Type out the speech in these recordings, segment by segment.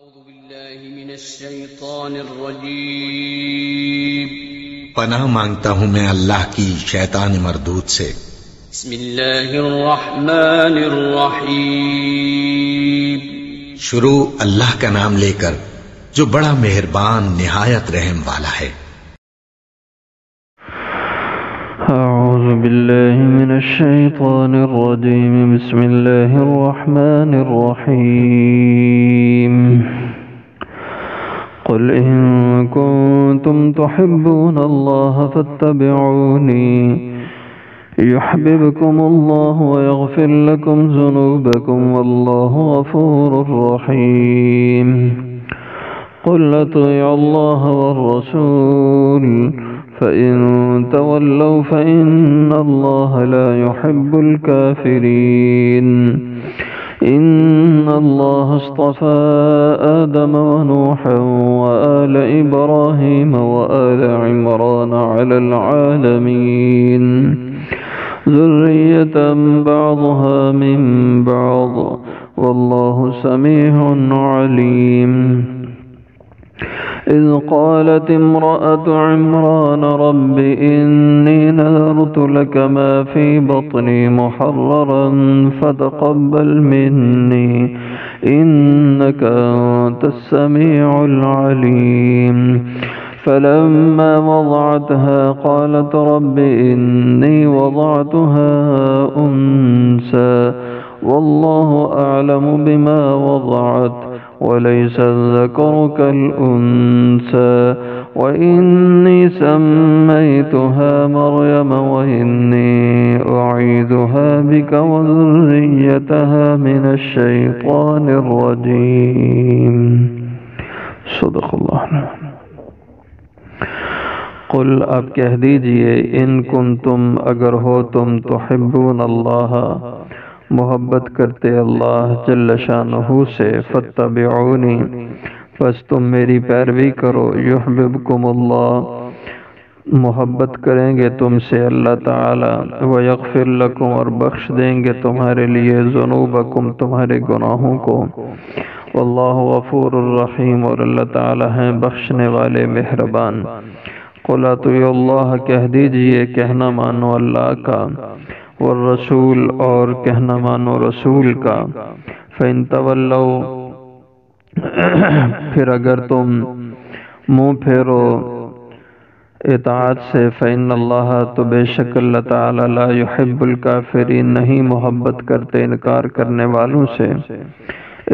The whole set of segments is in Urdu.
أعوذ بالله من الشيطان الرجيم پناہ مانگتا ہوں میں اللہ کی شیطان مردود سے۔ بسم الله الرحمن الرحيم شروع اللہ کا نام لے کر جو بڑا مہربان نہایت رحم والا ہے۔ أعوذ بالله من الشيطان الرجيم بسم الله الرحمن الرحيم قل إن كنتم تحبون الله فاتبعوني يحببكم الله ويغفر لكم ذنوبكم والله غفور رحيم قل أطيعوا الله والرسول فإن تولوا فإن الله لا يحب الكافرين إن الله اصطفى آدم ونوحا وآل إبراهيم وآل عمران على العالمين ذرية بعضها من بعض والله سميع عليم إذ قالت امرأة عمران رب إني نذرت لك ما في بطني محررا فتقبل مني إنك أنت السميع العليم فلما وضعتها قالت رب إني وضعتها أنثى والله أعلم بما وضعت وليس الذكر كالأنثى وإني سميتها مريم وإني أعيذها بك وذريتها من الشيطان الرجيم صدق اللہ۔ قل آپ کہہ دیجئے ان کنتم اگر ہو تم تحبون اللہ محبت کرتے اللہ جل شانہ سے فاتبعونی پس تم میری پیروی کرو یحببکم اللہ محبت کریں گے تم سے اللہ تعالی ویغفر لکم اور بخش دیں گے تمہارے لیے ذنوبکم تمہارے گناہوں کو واللہ غفور الرحیم اور اللہ تعالی ہیں بخشنے والے مہربان۔ قل اطیعوا اللہ کہہ دیجئے کہنا مانو اللہ کا والرسول اور کہنا مانو رسول کا فَإِن تَوَلَّوْا پھر اگر تم منہ پھیرو اطاعت سے فَإِنَّ اللَّهَ تو بے شک اللہ تعالی لا يحب الکافرین نہیں محبت کرتے انکار کرنے والوں سے۔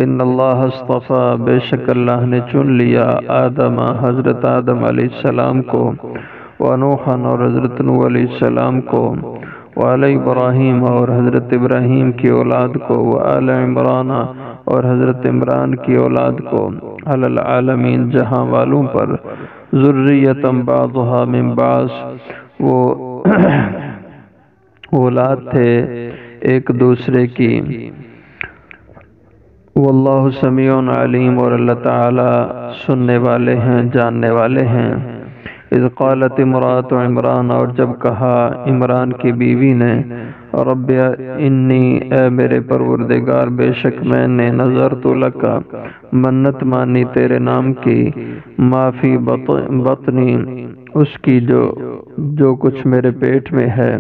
ان اللہ اصطفیٰ بے شک اللہ نے چن لیا آدم حضرت آدم علیہ السلام کو ونوحا اور حضرت نوح علیہ السلام کو وآل ابراہیم اور حضرت ابراہیم کی اولاد کو وآل عمران اور حضرت عمران کی اولاد کو علی العالمین جہاں والوں پر ذریتم بعضها من بعض وہ اولاد تھے ایک دوسرے کی واللہ سمیع علیم اور اللہ تعالی سننے والے ہیں جاننے والے ہیں۔ اذ قالت امرأة عمران اور جب کہا عمران کی بیوی نے رب انی اے میرے پروردگار بے شک میں نے نذرت لکا منت مانی تیرے نام کی ما فی بطنی اس کی جو کچھ میرے پیٹ میں ہے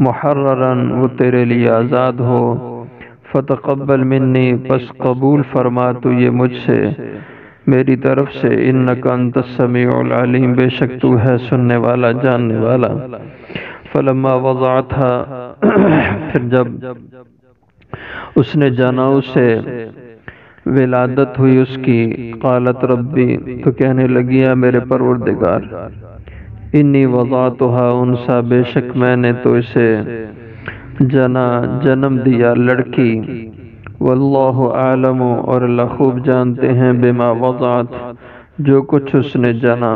محررن وہ تیرے لیے آزاد ہو فتقبل منی پس قبول فرما تو یہ مجھ سے میری طرف سے انک انت السمیع العلیم بے شک تو ہے سننے والا جاننے والا۔ فلما وضعتها پھر جب اس نے جانا اسے ولادت ہوئی اس کی قالت ربی تو کہنے لگی ہے میرے پروردگار انی وضعتها انثى بے شک میں نے تو اسے جنم دیا لڑکی واللہ عالم اور اللہ خوب جانتے ہیں بما وضعت جو کچھ اس نے جنا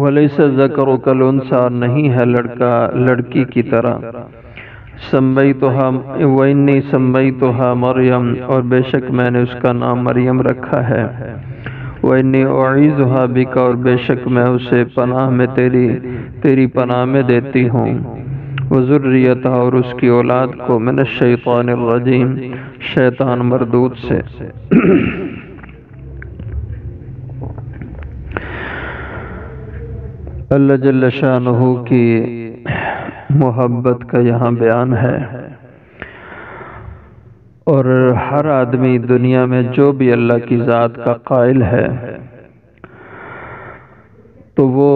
ولیس الذکر کالانثی نہیں ہے لڑکا لڑکی کی طرح وانی سمیتها مریم اور بے شک میں نے اس کا نام مریم رکھا ہے وانی اعیذها بک اور بے شک میں اسے پناہ میں تیری پناہ میں دیتی ہوں وذریتہ اور اس کی اولاد کو من الشیطان الرجیم شیطان مردود سے۔ اللہ جل شانہ کی محبت کا یہاں بیان ہے، اور ہر آدمی دنیا میں جو بھی اللہ کی ذات کا قائل ہے تو وہ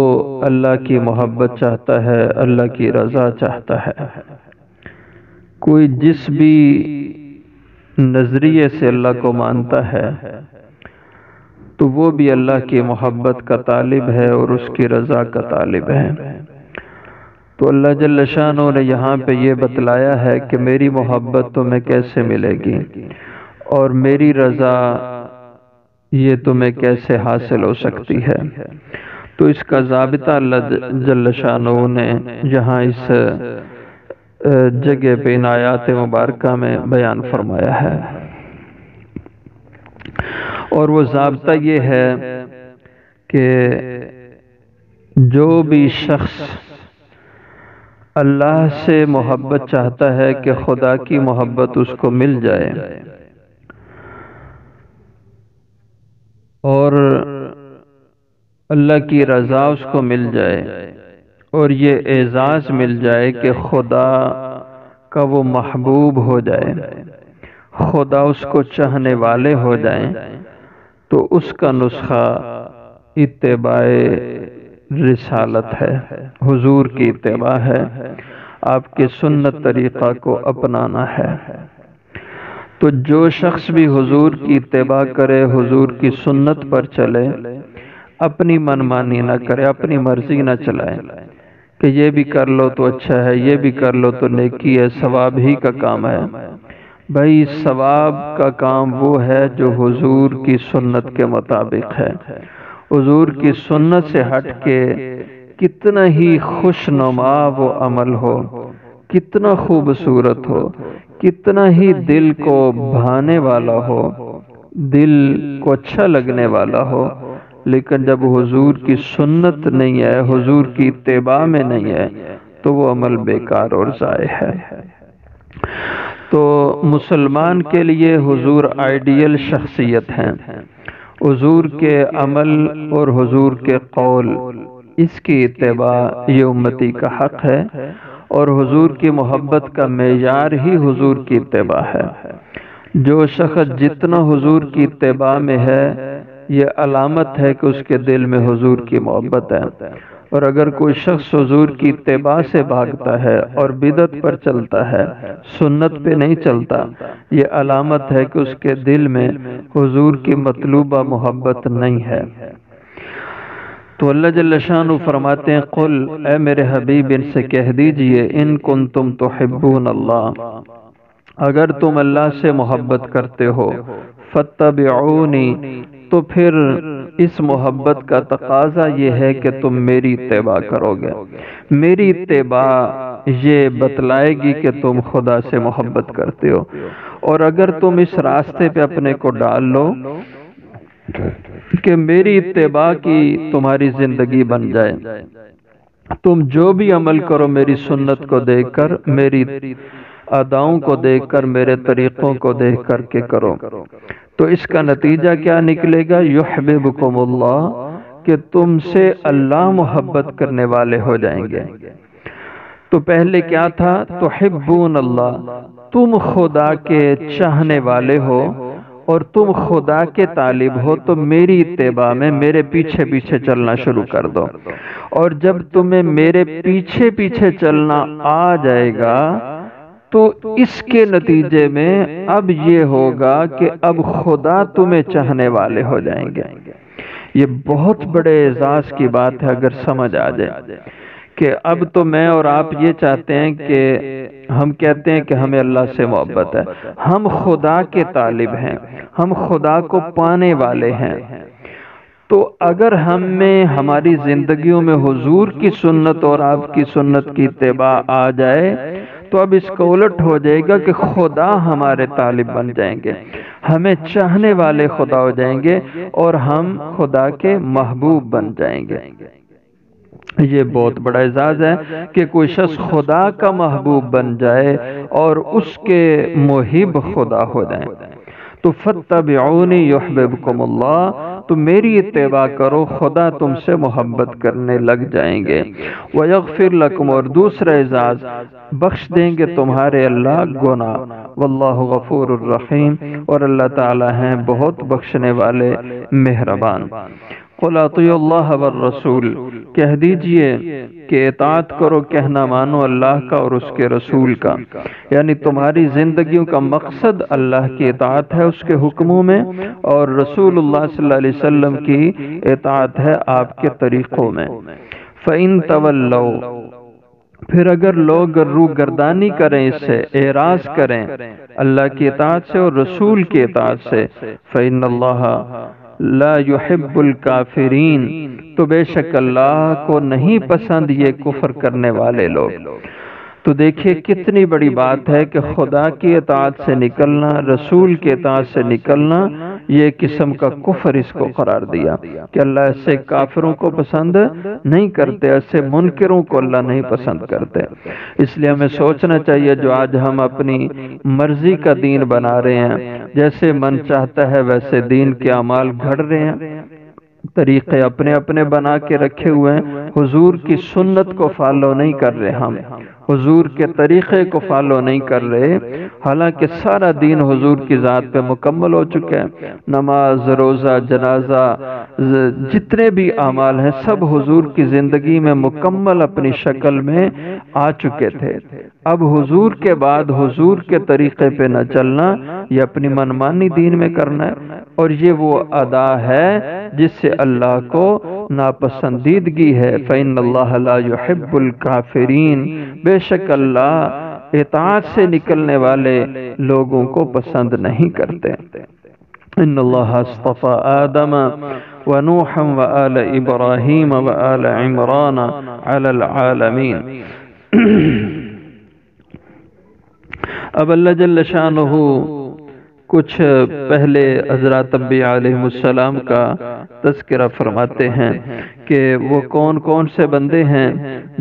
اللہ کی محبت چاہتا ہے، اللہ کی رضا چاہتا ہے۔ کوئی جس بھی نظریے سے اللہ کو مانتا ہے تو وہ بھی اللہ کی محبت کا طالب ہے اور اس کی رضا کا طالب ہے۔ تو اللہ جل شانہ نے یہاں پہ یہ بتلایا ہے کہ میری محبت تمہیں کیسے ملے گی اور میری رضا یہ تمہیں کیسے حاصل ہو سکتی ہے۔ تو اس کا ضابطہ اللہ جل شانہ نے یہاں اس جگہ پہ ان آیات مبارکہ میں بیان فرمایا ہے، اور وہ ضابطہ یہ ہے کہ جو بھی شخص اللہ سے محبت چاہتا ہے کہ خدا کی محبت اس کو مل جائے اور اللہ کی رضا اس کو مل جائے اور یہ اعزاز مل جائے کہ خدا کا وہ محبوب ہو جائے، خدا اس کو چاہنے والے ہو جائیں، تو اس کا نسخہ اتباع رسالت ہے، حضور کی اتباع ہے، آپ کے سنت طریقہ کو اپنانا ہے۔ تو جو شخص بھی حضور کی اتباع کرے، حضور کی سنت پر چلے، اپنی منمانی نہ کرے، اپنی مرضی نہ چلائے کہ یہ بھی کر لو تو اچھا ہے، یہ بھی کر لو تو نیکی ہے، ثواب ہی کا کام ہے۔ بھائی ثواب کا کام وہ ہے جو حضور کی سنت کے مطابق ہے۔ حضور کی سنت سے ہٹ کے کتنا ہی خوش نما وہ عمل ہو، کتنا خوبصورت ہو، کتنا ہی دل کو بھانے والا ہو، دل کو اچھا لگنے والا ہو، لیکن جب حضور کی سنت نہیں ہے، حضور کی اتباع میں نہیں ہے، تو وہ عمل بیکار اور ضائع ہے۔ تو مسلمان کے لیے حضور آئیڈیل شخصیت ہیں، حضور کے عمل اور حضور کے قول اس کی اتباع یہ امتی کا حق ہے، اور حضور کی محبت کا معیار ہی حضور کی اتباع ہے۔ جو شخص جتنا حضور کی اتباع میں ہے یہ علامت ہے کہ اس کے دل میں حضور کی محبت ہے، اور اگر کوئی شخص حضور کی اتباع سے بھاگتا ہے اور بدعت پر چلتا ہے، سنت پہ نہیں چلتا، یہ علامت ہے کہ اس کے دل میں حضور کی مطلوبہ محبت نہیں ہے۔ تو اللہ جل شانہ فرماتے ہیں قل اے میرے حبیب ان سے کہہ دیجئے ان کنتم تحبون اللہ، اگر تم اللہ سے محبت کرتے ہو، فاتبعونی، تو پھر اس محبت کا تقاضا یہ ہے کہ تم میری اتباع کرو گے۔ میری اتباع یہ بتلائے گی کہ تم خدا سے محبت کرتے ہو، اور اگر تم اس راستے پہ اپنے کو ڈال لو کہ میری اتباع کی تمہاری زندگی بن جائے، تم جو بھی عمل کرو میری سنت کو دیکھ کر، میری اداؤں کو دیکھ کر، میرے طریقوں کو دیکھ کر کے کرو، تو اس کا نتیجہ کیا نکلے گا؟ یحببکم اللہ، کہ تم سے اللہ محبت کرنے والے ہو جائیں گے۔ تو پہلے کیا تھا؟ تحبون اللہ، تم خدا کے چاہنے والے ہو اور تم خدا کے طالب ہو، تو میری اتباع میں میرے پیچھے پیچھے چلنا شروع کر دو، اور جب تمہیں میرے پیچھے پیچھے چلنا آ جائے گا تو اس کے نتیجے میں اب یہ ہوگا کہ اب خدا تمہیں چاہنے والے ہو جائیں گے۔ یہ بہت بڑے اعزاز کی بات ہے اگر سمجھ آ جائے کہ اب تو میں اور آپ یہ چاہتے ہیں کہ ہم کہتے ہیں کہ ہمیں اللہ سے محبت ہے، ہم خدا کے طالب ہیں، ہم خدا کو پانے والے ہیں، تو اگر ہم میں ہماری زندگیوں میں حضور کی سنت اور آپ کی سنت کی اتباع آ جائے تو اب اس کا الٹ ہو جائے گا کہ خدا ہمارے طالب بن جائیں گے، ہمیں چاہنے والے خدا ہو جائیں گے اور ہم خدا کے محبوب بن جائیں گے۔ یہ بہت بڑا اعزاز ہے کہ کوئی شخص خدا کا محبوب بن جائے اور اس کے محب خدا ہو جائے۔ تو فَاتَّبِعُونِ يُحْبِبْكُمُ اللَّهُ، تو میری اتباع کرو، خدا تم سے محبت کرنے لگ جائیں گے۔ وَيَغْفِرْ لَكُمْ، اور دوسرا اعزاز، بخش دیں گے تمہارے اللہ گناہ۔ وَاللَّهُ غَفُورٌ الرحیم، اور اللہ تعالی ہیں بہت بخشنے والے مہربان۔ قُلْ اطیعوا اللَّهَ وَالرَّسُولَ، کہہ دیجئے کہ اطاعت کرو، کہنا مانو اللہ کا اور اس کے رسول کا، یعنی تمہاری زندگیوں کا مقصد اللہ کی اطاعت ہے اس کے حکموں میں، اور رسول اللہ صلی اللہ علیہ وسلم کی اطاعت ہے آپ کے طریقوں میں۔ فَإِن تَوَلَّوْا، پھر اگر لوگ روگردانی کریں، اس سے اعراض کریں اللہ کی اطاعت سے اور رسول کی اطاعت سے، فَإِنَّ اللَّهَ لا يحب الکافرین، تو بے شک اللہ کو نہیں پسند یہ کفر کرنے والے لوگ۔ تو دیکھیے کتنی بڑی بات ہے کہ خدا کی اطاعت سے نکلنا، رسول کی اطاعت سے نکلنا، یہ قسم کا کفر اس کو قرار دیا کہ اللہ ایسے کافروں کو پسند نہیں کرتے، ایسے منکروں کو اللہ نہیں پسند کرتے۔ اس لیے ہمیں سوچنا چاہیے جو آج ہم اپنی مرضی کا دین بنا رہے ہیں، جیسے من چاہتا ہے ویسے دین کے اعمال گھڑ رہے ہیں، طریقے اپنے اپنے بنا کے رکھے ہوئے ہیں، حضور کی سنت کو فالو نہیں کر رہے، ہم حضور کے طریقے کو فالو نہیں کر رہے، حالانکہ سارا دین حضور کی ذات پہ مکمل ہو چکا ہے۔ نماز، روزہ، جنازہ، جتنے بھی اعمال ہیں سب حضور کی زندگی میں مکمل اپنی شکل میں آ چکے تھے۔ اب حضور کے بعد حضور کے طریقے پہ نہ چلنا، یہ اپنی منمانی دین میں کرنا ہے، اور یہ وہ ادا ہے جس سے اللہ کو ناپسندیدگی ہے۔ فَإِنَّ اللَّهَ لَا يُحِبُّ الْكَافِرِينَ، بے شک اللہ اطاعت سے نکلنے والے لوگوں کو پسند نہیں کرتے۔ ان اللہ اصطفى آدم ونوحا وآل ابراہیم وآل عمران علی العالمین۔ اب اللہ جل شانہ کچھ پہلے حضرات انبیاء علیہ السلام کا تذکرہ فرماتے ہیں کہ وہ کون کون سے بندے ہیں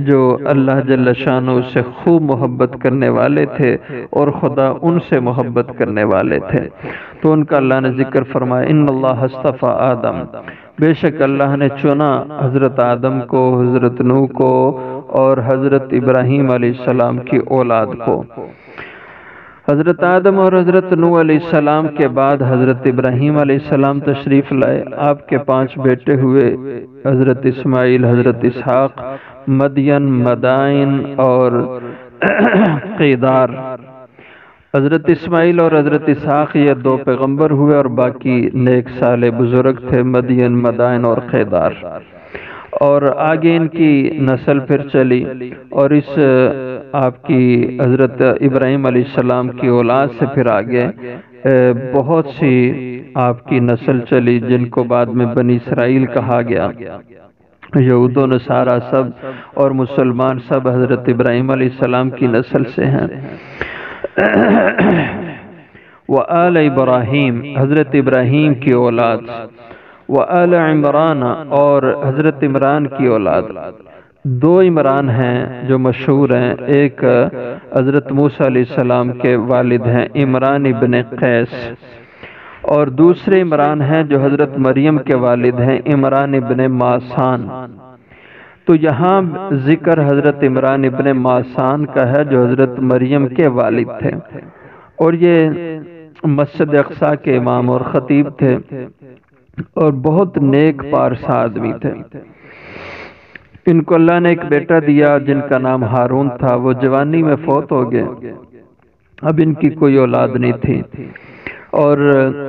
جو اللہ جل شانہ سے خوب محبت کرنے والے تھے اور خدا ان سے محبت کرنے والے تھے۔ تو ان کا اللہ نے ذکر فرمایا، ان اللہ اصطفى آدم، بے شک اللہ نے چنا حضرت آدم کو، حضرت نوح کو اور حضرت ابراہیم علیہ السلام کی اولاد کو۔ حضرت آدم اور حضرت نوح علیہ السلام کے بعد حضرت ابراہیم علیہ السلام تشریف لائے۔ آپ کے 5 بیٹے ہوئے، حضرت اسماعیل، حضرت اسحاق، مدین، مدائن اور قیدار۔ حضرت اسماعیل اور حضرت اسحاق یہ 2 پیغمبر ہوئے، اور باقی نیک صالح بزرگ تھے، مدین، مدائن اور قیدار۔ اور آگے ان کی نسل پھر چلی، اور اس آپ کی حضرت ابراہیم علیہ السلام کی اولاد سے پھر آگے بہت سی آپ کی نسل چلی، جن کو بعد میں بنی اسرائیل کہا گیا۔ یہود و نصارہ سب اور مسلمان سب حضرت ابراہیم علیہ السلام کی نسل سے ہیں۔ وآل ابراہیم، حضرت ابراہیم کی اولاد، وآل عمران، اور حضرت عمران کی اولاد۔ 2 عمران ہیں جو مشہور ہیں، ایک حضرت موسیٰ علیہ السلام کے والد ہیں عمران ابن قیس، اور دوسرے عمران ہیں جو حضرت مریم کے والد ہیں عمران ابن ماسان۔ تو یہاں ذکر حضرت عمران ابن ماسان کا ہے جو حضرت مریم کے والد تھے، اور یہ مسجد اقصی کے امام اور خطیب تھے، اور بہت نیک پارسا آدمی تھے۔ ان کو اللہ نے ایک بیٹا دیا جن کا نام ہارون تھا، وہ جوانی میں فوت ہو گئے، اب ان کی کوئی اولاد نہیں تھی، اور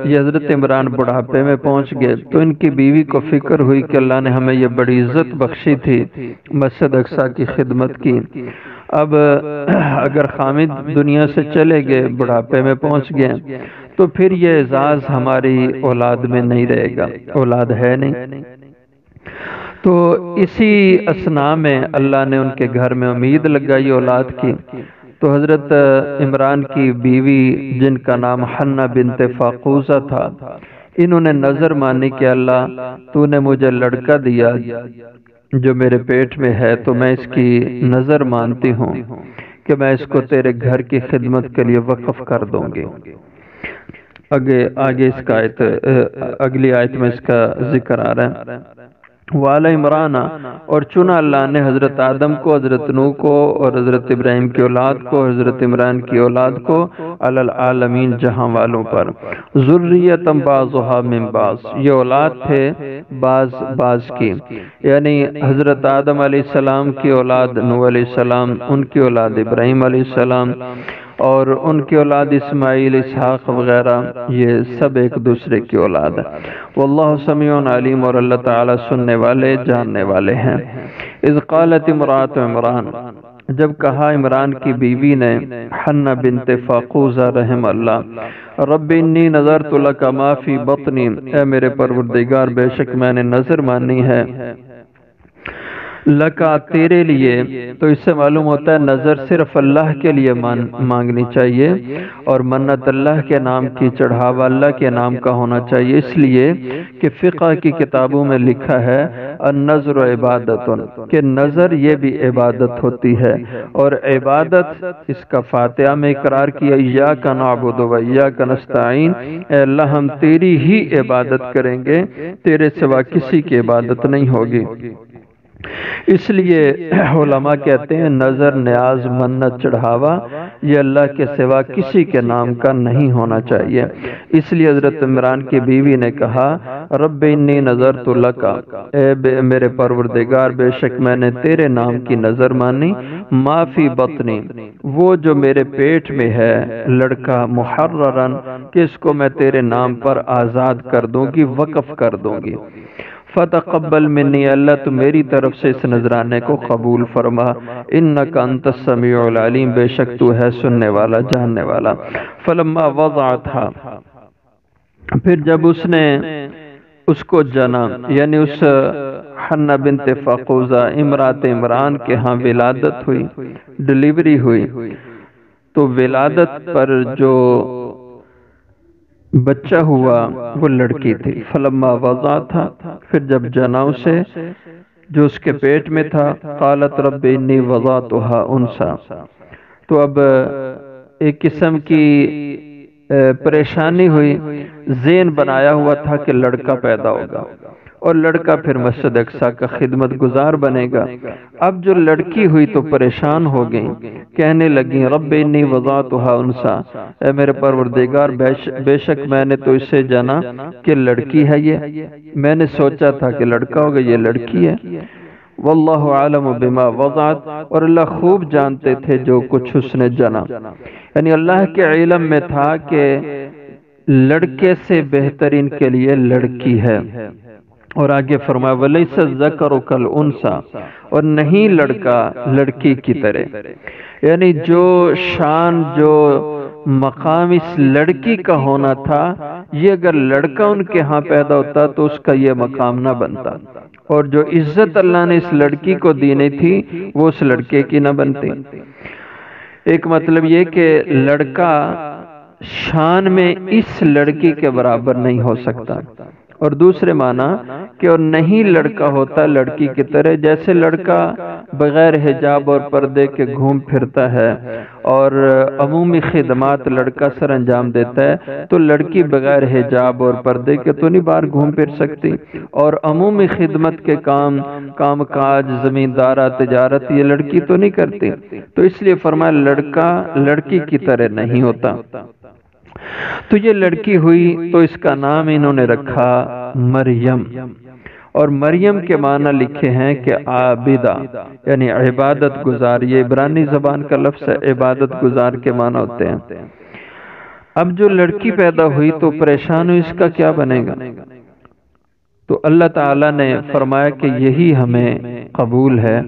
یہ حضرت عمران بڑھاپے میں پہنچ گئے۔ تو ان کی بیوی کو فکر ہوئی کہ اللہ نے ہمیں یہ بڑی عزت بخشی تھی، مسجد اقصی کی خدمت کی، اب اگر خامد دنیا سے چلے گئے، بڑھاپے میں پہنچ گئے، تو پھر یہ اعزاز ہماری اولاد میں نہیں رہے گا، اولاد ہے نہیں۔ تو اسی اثناء میں اللہ نے ان کے گھر میں امید لگائی اولاد کی۔ تو حضرت عمران کی بیوی جن کا نام حنہ بنت فاقوزہ تھا، انہوں نے نظر مانی کہ اللہ تو نے مجھے لڑکا دیا جو میرے پیٹ میں ہے تو میں اس کی نظر مانتی ہوں کہ میں اس کو تیرے گھر کی خدمت کے لیے وقف کر دوں گی۔ آگے اس کا اگلی آیت میں اس کا ذکر آ رہا ہے۔ وعلی عمران، اور چنا اللہ نے حضرت آدم کو، حضرت نوح کو اور حضرت ابراہیم کی اولاد کو، حضرت عمران کی اولاد کو، علی العالمین جہاں والوں پر، ذریۃ بعضھا من بعض، یہ اولاد تھے بعض کی، یعنی حضرت آدم علیہ السلام کی اولاد نوح علیہ السلام، ان کی اولاد ابراہیم علیہ السلام، اور ان کی اولاد اسماعیل، اسحاق وغیرہ، یہ سب ایک دوسرے کی اولاد ہے۔ واللہ سمیع علیم، اور اللہ تعالی سننے والے جاننے والے ہیں۔ اذ قالت امرأۃ عمران، جب کہا عمران کی بیوی نے، حنہ بنت فاقوزہ رحم اللہ، رب انی نذرت لک ما فی بطنی، اے میرے پروردگار بے شک میں نے نظر مانی ہے لکا تیرے لیے، تو اس سے معلوم ہوتا ہے نظر صرف اللہ کے لیے مانگنی چاہیے، اور منت اللہ کے نام کی، چڑھاوا اللہ کے نام کا ہونا چاہیے، اس لیے کہ فقہ کی کتابوں میں لکھا ہے النظر عبادت، کہ نظر یہ بھی عبادت ہوتی ہے، اور عبادت اس کا فاتحہ میں اقرار کیا، ایاک نعبد و ایاک نستعین، اے اللہ ہم تیری ہی عبادت کریں گے، تیرے سوا کسی کی عبادت نہیں ہوگی۔ اس لیے علماء کہتے ہیں نظر، نیاز، منت، چڑھاوا یہ اللہ کے سوا کسی کے نام کا نہیں ہونا چاہیے۔ اس لیے حضرت عمران کی بیوی نے کہا رب انی نذرت لک، اے میرے پروردگار بے شک میں نے تیرے نام کی نظر مانی، ما فی بطنی، وہ جو میرے پیٹ میں ہے، لڑکا، محررن، کہ اس کو میں تیرے نام پر آزاد کر دوں گی، وقف کر دوں گی۔ فتقبل منی، اللہ تو میری طرف سے اس نذرانے کو قبول فرما، انک انت السمیع العلیم، بے شک تو ہے سننے والا جاننے والا۔ فلما وضعتھا، پھر جب اس نے اس کو جنا، یعنی اس حنہ بنت فاقوزہ امرات عمران کے ہاں ولادت ہوئی، ڈلیوری ہوئی، تو ولادت پر جو بچہ ہوا وہ لڑکی تھی۔ فلما وضعتھا، پھر جب جنا اسے جو اس کے پیٹ میں تھا، قالت رب انی وضعتھا انثی، تو اب ایک قسم کی پریشانی ہوئی، ذہن بنایا ہوا تھا کہ لڑکا پیدا ہوگا، اور لڑکا پھر مسجد اقصیٰ کا خدمت گزار بنے گا۔ اب جو لڑکی ہوئی تو پریشان ہو گئی، کہنے لگی رب انی وضعتھا انثی، اے میرے پروردگار بے شک میں نے تو اسے جانا کہ لڑکی ہے، یہ میں نے سوچا تھا کہ لڑکا ہوگا، یہ لڑکی ہے۔ واللہ عالم بما وضعت، اور اللہ خوب جانتے تھے جو کچھ اس نے جنا، یعنی اللہ کے علم میں تھا کہ لڑکے سے بہترین کے لیے لڑکی ہے۔ اور آگے فرمایا وَلَيْسَ الذَّكَرُ كَالْأُنثىٰ، اور نہیں لڑکا لڑکی کی طرح، یعنی جو شان، جو مقام اس لڑکی کا ہونا تھا، یہ اگر لڑکا ان کے ہاں پیدا ہوتا تو اس کا یہ مقام نہ بنتا، اور جو عزت اللہ نے اس لڑکی کو دینی تھی وہ اس لڑکے کی نہ بنتی۔ ایک مطلب یہ کہ لڑکا شان میں اس لڑکی کے برابر نہیں ہو سکتا، اور دوسرے معنی کہ اور نہیں لڑکا ہوتا لڑکی کی طرح، جیسے لڑکا بغیر حجاب اور پردے کے گھوم پھرتا ہے، اور عمومی خدمات لڑکا سر انجام دیتا ہے، تو لڑکی بغیر حجاب اور پردے کے تو نہیں باہر گھوم پھر سکتی، اور عمومی خدمت کے کام کاج، زمیندارہ، تجارت یہ لڑکی تو نہیں کرتی، تو اس لیے فرمایا لڑکا لڑکی کی طرح نہیں ہوتا۔ تو یہ لڑکی ہوئی تو اس کا نام انہوں نے رکھا مریم، اور مریم کے معنی لکھے ہیں کہ عابدہ، یعنی عبادت گزار، یہ عبرانی زبان کا لفظ ہے، عبادت گزار کے معنی ہوتے ہیں۔ اب جو لڑکی پیدا ہوئی تو پریشان ہوئی اس کا کیا بنے گا، تو اللہ تعالیٰ نے فرمایا کہ یہی ہمیں قبول ہے،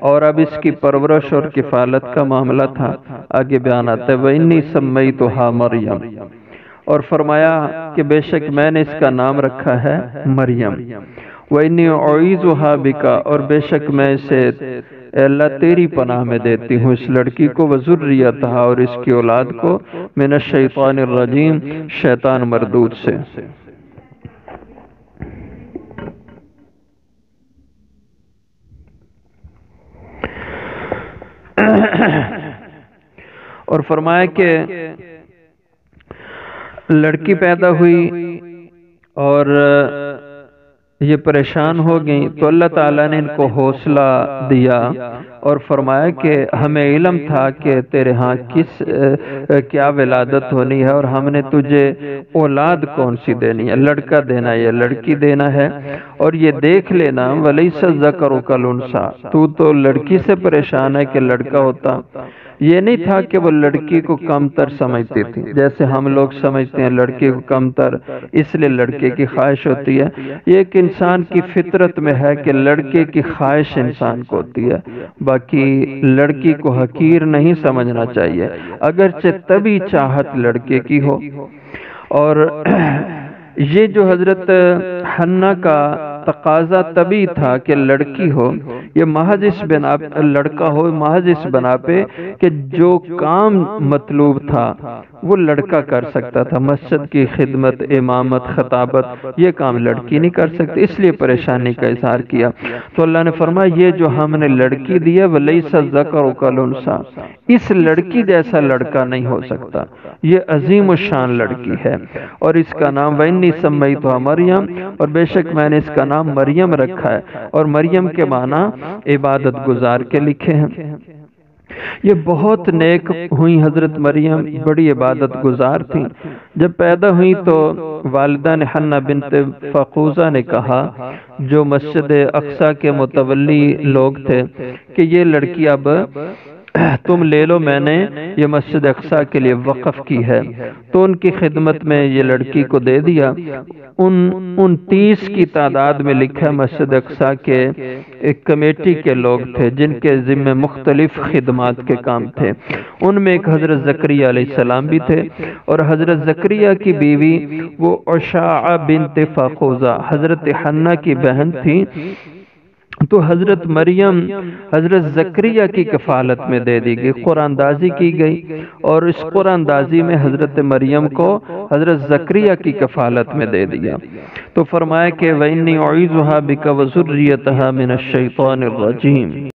اور اب اس کی پرورش اور کفالت کا معاملہ تھا۔ آگے بیان آتا ہے وَإِنِّي سَمَّيْتُهَا مریم، اور فرمایا کہ بے شک میں نے اس کا نام رکھا ہے مریم، وَإِنِّي أُعِيذُهَا بِكَ، اور بے شک میں اسے اے اللہ تیری پناہ میں دیتی ہوں اس لڑکی کو، وَذُرِّيَّتَهَا، اور اس کی اولاد کو، مِنَ الشَّيْطَانِ الرَّجِيمِ، شیطان مردود سے۔ اور فرمایا کہ لڑکی پیدا ہوئی اور یہ پریشان ہو گئیں، تو اللہ تعالیٰ نے ان کو حوصلہ دیا اور فرمایا کہ ہمیں علم تھا کہ تیرے ہاں کیا ولادت ہونی ہے، اور ہم نے تجھے اولاد کون سی دینی ہے، لڑکا دینا ہے یا لڑکی دینا ہے، اور یہ دیکھ لینا وَلَيْسَ الذَّكَرُ كَالْأُنثىٰ، تو لڑکی سے پریشان ہے کہ لڑکا ہوتا۔ یہ نہیں تھا کہ وہ لڑکی کو کم تر سمجھتی تھی، جیسے ہم لوگ سمجھتے ہیں لڑکی کو کم تر اس لیے لڑکے کی خواہش ہوتی ہے۔ یہ ایک انسان کی فطرت میں ہے کہ لڑکے کی خواہش انسان کو ہوتی ہے، باقی لڑکی کو حقیر نہیں سمجھنا چاہیے، اگرچہ تبھی چاہت لڑکے کی ہو۔ اور یہ جو حضرت حنا کا تقاضا تبھی تھا کہ لڑکی ہو، یہ محض اس بنا لڑکا ہو محض اس بنا پہ کہ جو کام مطلوب تھا وہ لڑکا کر سکتا تھا، مسجد کی خدمت، امامت، خطابت، یہ کام لڑکی نہیں کر سکتی، اس لیے پریشانی کا اظہار کیا۔ تو اللہ نے فرمایا یہ جو ہم نے لڑکی دی ہے وَلَيْسَ الذَّكَرُ كَالْأُنثىٰ، اس لڑکی جیسا لڑکا نہیں ہو سکتا، یہ عظیم الشان لڑکی ہے، اور اس کا نام وَإِنِّي سَمَّيْتُهَا مریم، اور بے شک میں نے اس کا نام مریم رکھا ہے، اور مریم کے معنی عبادت گزار کے لکھے ہیں۔ یہ بہت نیک ہوئی حضرت مریم، بڑی عبادت گزار تھیں۔ جب پیدا ہوئی تو والدہ نے حنا بنت فقوزہ نے کہا، جو مسجد اقصی کے متولی لوگ تھے، کہ یہ لڑکی اب تم لے لو، میں نے یہ مسجد اقصی کے لیے وقف کی ہے۔ تو ان کی خدمت میں یہ لڑکی کو دے دیا۔ 29 کی تعداد میں لکھا مسجد اقصی کے ایک کمیٹی کے لوگ تھے جن کے ذمہ مختلف خدمات کے کام تھے، ان میں ایک حضرت زکریا علیہ السلام بھی تھے، اور حضرت زکریا کی بیوی وہ عشاع بنت فقوزہ حضرت حنا کی بہن تھی۔ تو حضرت مریم حضرت زکریا کی کفالت میں دے دی گئی، قرآن دازی کی گئی، اور اس قرآن دازی میں حضرت مریم کو حضرت زکریا کی کفالت میں دے دیا۔ تو فرمایا کہ وَإِنِّي أُعِيذُهَا بِكَ وَذُرِّيَّتَهَا مِنَ الشَّيْطَانِ الرَّجِيمِ۔